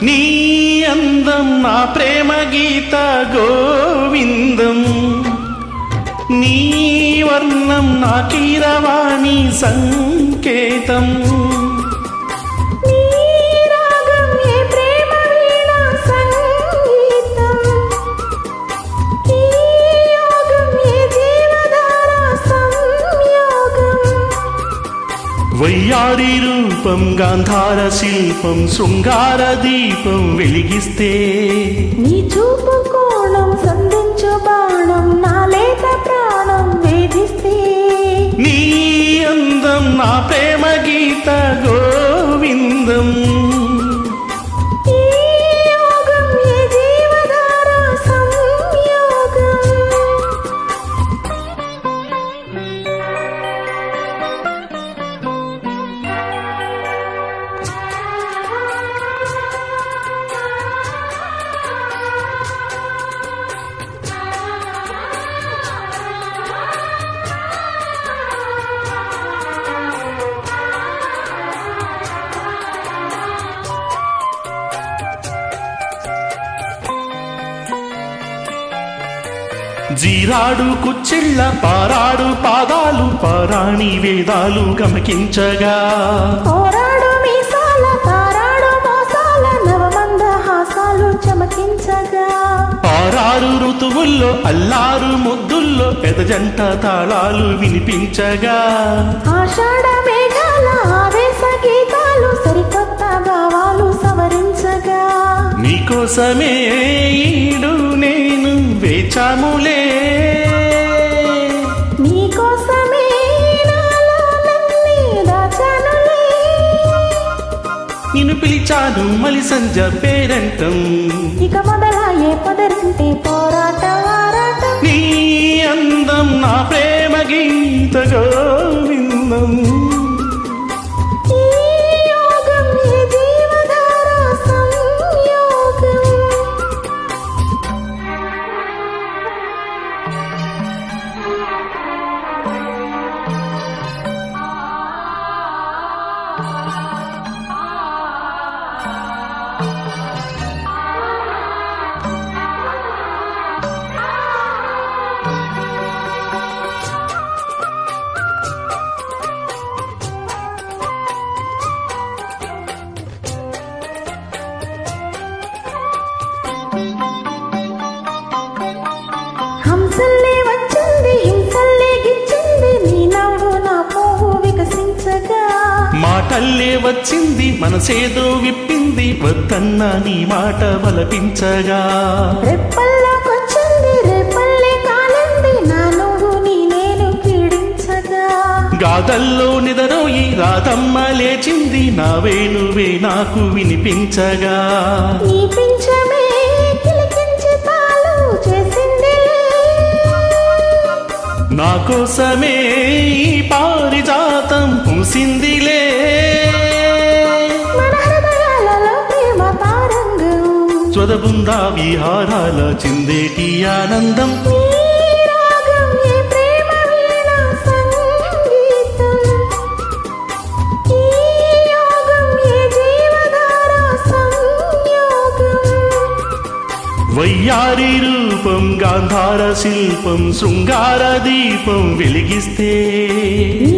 నీ అందం నా ప్రేమ గీత గోవిందం, నీ వర్ణం నా కీరవాణి సంకేతం. వయ్యారి రూపం గాంధార శిల్పం శృంగార దీపం వెలిగిస్తే, నీ చూపు కోణం సంధించు బాణం నా లేత ప్రాణం వేధిస్తే, నీ అందం నా ప్రేమ గీత గోవిందం. జీరాడు కుచ్చిళ్ళ పారాడు పాదాలు పారాణి వేదాలు గమకించగా, పోరాడు మీసాల తారాడు మోసాల నవమంద హాసాలు చమకించగా, ఆరారు ఋతువుల్లో అల్లారు ముద్దుల్లో పెదజంట తాళాలు వినిపించగా, ఆషాఢ మేఘాల ఆవేశ గీతాలు సరికొత్త భావాలు సవరించగా, నీకోసమే ఈడు నేను వేచాములే, నీకోసమే నాలో నన్నే దాచానులే, నిన్ను పిలిచాను మలి సంజ పేరంటం, ఇక మొదలయ్యే పొదరింటే పోరాటం ఆరాటం. నీ అందం నా ప్రేమ గీత గోవిందం. హంసల్లే వచ్చింది హింసల్లే గిచ్చింది నీ నవ్వు నా పోవు వికసించగా, మాటల్లే వచ్చింది మనసేదో విప్పింది వద్దన్న నీ మాట వలపించగా, రెప్పల్లోకొచ్చింది రేపల్లే కాలింది నా నువ్వు నీ నేను పీడించగా, గాథల్లో నిదరోయి రాధమ్మ లేచింది నా వేణువే నాకు వినిపించగా, నీ పింఛమే కిలికించి తాళు చేసింది, నా కోసమే ఈ పారిజాతం పూసిందిలే, మన హృదయాలలో ప్రేమ తారంగం, స్వదబృందా విహారాల చిందేటి ఆనందం. ఈ రాగం ఈ ప్రేమ వీణ సంగీతం, ఈ యోగం ఈ జీవధార సంయోగం. వయ్యారి రూపం గాంధార శిల్పం శృంగార దీపం వెలిగిస్తే, నీ